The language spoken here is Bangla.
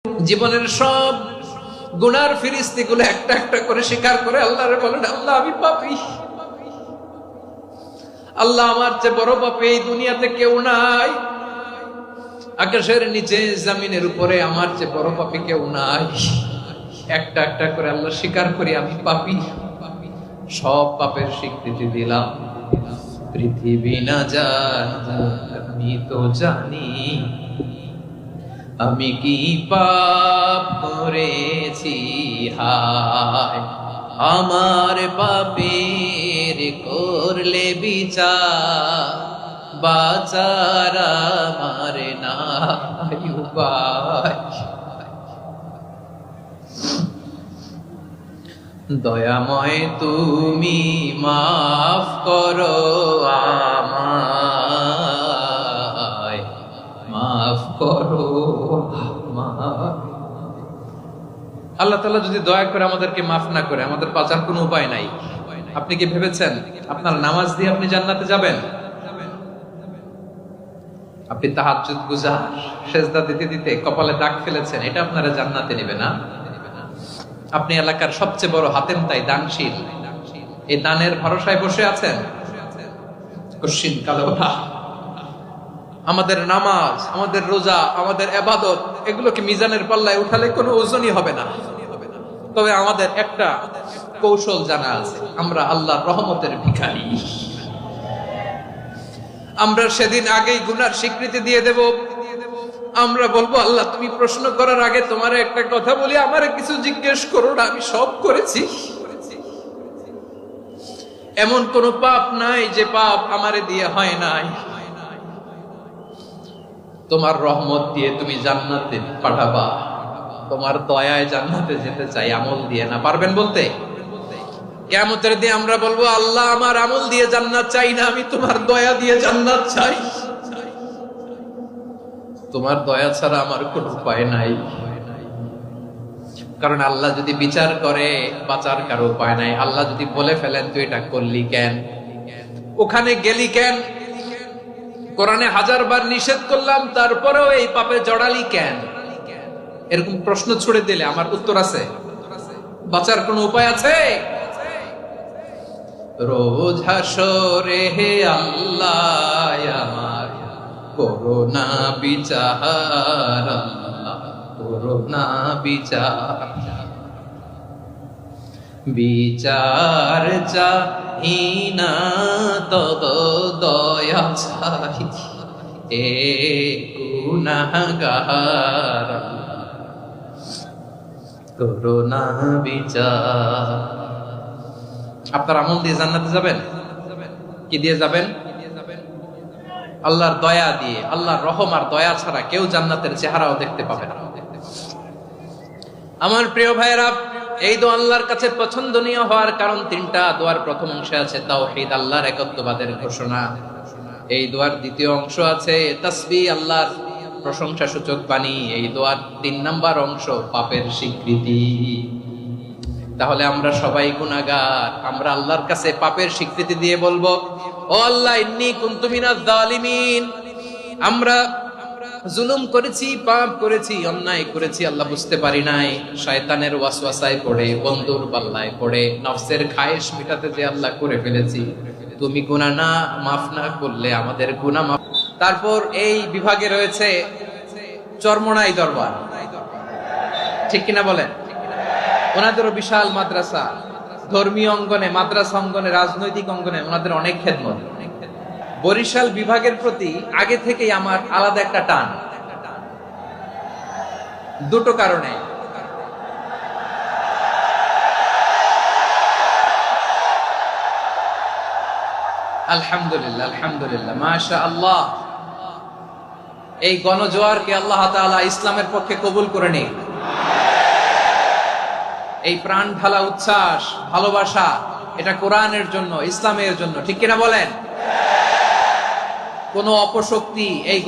জীবনের সব গুনার ফিরিস্তিগুলো একটা একটা করে স্বীকার করে আল্লাহরে বলেন, আল্লাহ আমি পাপী, আল্লাহ আমার চেয়ে বড় পাপী এই দুনিয়াতে কেউ নাই, আকাশের নিচে জমিনের উপরে আমার চেয়ে বড় পাপী কেউ নাই। একটা একটা করে আল্লাহ স্বীকার করি আমি পাপী, সব পাপের স্বীকৃতি দিলাম। পৃথিবী না জানো আমি তো জানি, আমি কি পাপ করেছি, হায় আমার পাপের করলে বিচার, বাঁচার আমার নাই উপায়। দয়াময় তুমি মাফ করো আমায়, মাফ করো আল্লাহ তাআলা যদি দয়া করে আমাদেরকে মাফ না করে, আমাদের বাঁচার কোনো উপায় নাই। আপনি কি ভেবেছেন আপনার নামাজ দিয়ে আপনি জান্নাতে যাবেন? আপনি তাহাজ্জুদ গুজার, সেজদা দিতে দিতে কপালে দাগ ফেলেছেন, এটা আপনারা জান্নাতে নেবে না। আপনি এলাকার সবচেয়ে বড় হাতেম তাই দানশীল, এই দানের ভরসায় বসে আছেন, কশিন কালো আমাদের নামাজ, আমাদের রোজা, আমাদের ইবাদত, এগুলোকে মিজানের পাল্লায় উঠালে কোনো ওজনই হবে না। তবে আমাদের একটা কৌশল জানা আছে, আমরা আল্লাহর রহমতের ভিখারি। আমরা সেদিন আগেই গুনার স্বীকৃতি দিয়ে দেব। আমরা বলবো, আল্লাহ তুমি প্রশ্ন করার আগে তোমার একটা কথা বলি, আমারে কিছু জিজ্ঞেস করো না, আমি সব করেছি। এমন কোন পাপ নাই যে পাপ আমারে দিয়ে হয় নাই। তোমার রহমত দিয়ে তুমি জান্নাতে পাঠাবা, তোমার দয়ায় জান্নাতে যেতে চাই, আমল দিয়ে না। পারবেন বলতে? কিয়ামতের দিন আমরা বলবো, আল্লাহ আমার আমল দিয়ে জান্নাত চাই না, আমি তোমার দয়া দিয়ে জান্নাত চাই। তোমার দয়া ছাড়া আমার কোন উপায় নাই। কারণ আল্লাহ যদি বিচার করে, বাঁচার কারো উপায় নাই। আল্লাহ যদি বলে ফেলেন তুই এটা করলি কেন, ওখানে গেলি কেন, কোরআনে 1000 বার নিষেধ করলাম তারপরেও এই পাপে জড়ালি কেন, এরকম প্রশ্ন ছুড়ে দিলে আমার উত্তর আছে? বাঁচার কোনো উপায় আছে? রোজ হাসরে হে আল্লাহ আমার করোনা বিচার, আল্লাহ করোনা বিচার, বিচার চাহি না তব দয়া চাহি, এ গুনাহগার করোনা বিচার। আপনার আমল দিয়ে জান্নাতে যাবেন? কি দিয়ে যাবেন? আল্লাহর দয়া দিয়ে। আল্লাহর রহম আর দয়া ছাড়া কেউ জান্নাতের চেহারাও দেখতে পাবে না। আমার প্রিয় ভাইয়েরা, এই দোয়া আল্লাহর কাছে পছন্দনীয় হওয়ার কারণ তিনটা। দোয়ার প্রথম অংশে আছে তাওহীদ, আল্লাহর একত্ববাদের ঘোষণা। এই দোয়ার দ্বিতীয় অংশ আছে তাসবিহ, আল্লাহর প্রশংসা সূচক বাণী। এই দোয়ার 3 নাম্বার অংশ পাপের স্বীকৃতি। তাহলে আমরা সবাই গুনাহগার, আমরা আল্লাহর কাছে পাপের স্বীকৃতি দিয়ে বলবো, ও আল্লাহ ইন্নী কুনতু মিনাজ জালিমিন, আমরা জুলুম করেছি, পাপ করেছি, অন্যায় করেছি, আল্লাহ বুঝতে পারি নাই, শয়তানের ওয়াসওয়াসায় পড়ে, বন্ধুর পাল্লায় পড়ে, নফসের খায়েশ মিটাতে যে আল্লাহ করে ফেলেছি, তুমি গুনাহ না মাফ না করলে আমাদের গুনাহ মাফ। তারপর এই বিভাগে রয়েছে চরমোনাই দরবার, ঠিক কিনা বলেন? ওনাদেরও বিশাল মাদ্রাসা, ধর্মীয় অঙ্গনে, মাদ্রাসা অঙ্গনে, রাজনৈতিক অঙ্গনে ওনাদের অনেক খেদমত। বরিশাল বিভাগের প্রতি আগে থেকেই আমার আলাদা একটা টান, দুটো কারণে। আলহামদুলিল্লাহ, আলহামদুলিল্লাহ, মাশাআল্লাহ। এই গণজোয়ারকে আল্লাহ তাআলা ইসলামের পক্ষে কবুল করে নিন। এই প্রাণ ঢালা উচ্ছ্বাস, ভালোবাসা, এটা কোরআনের জন্য, ইসলামের জন্য, ঠিক কিনা বলেন? কোন অপশক্তি এই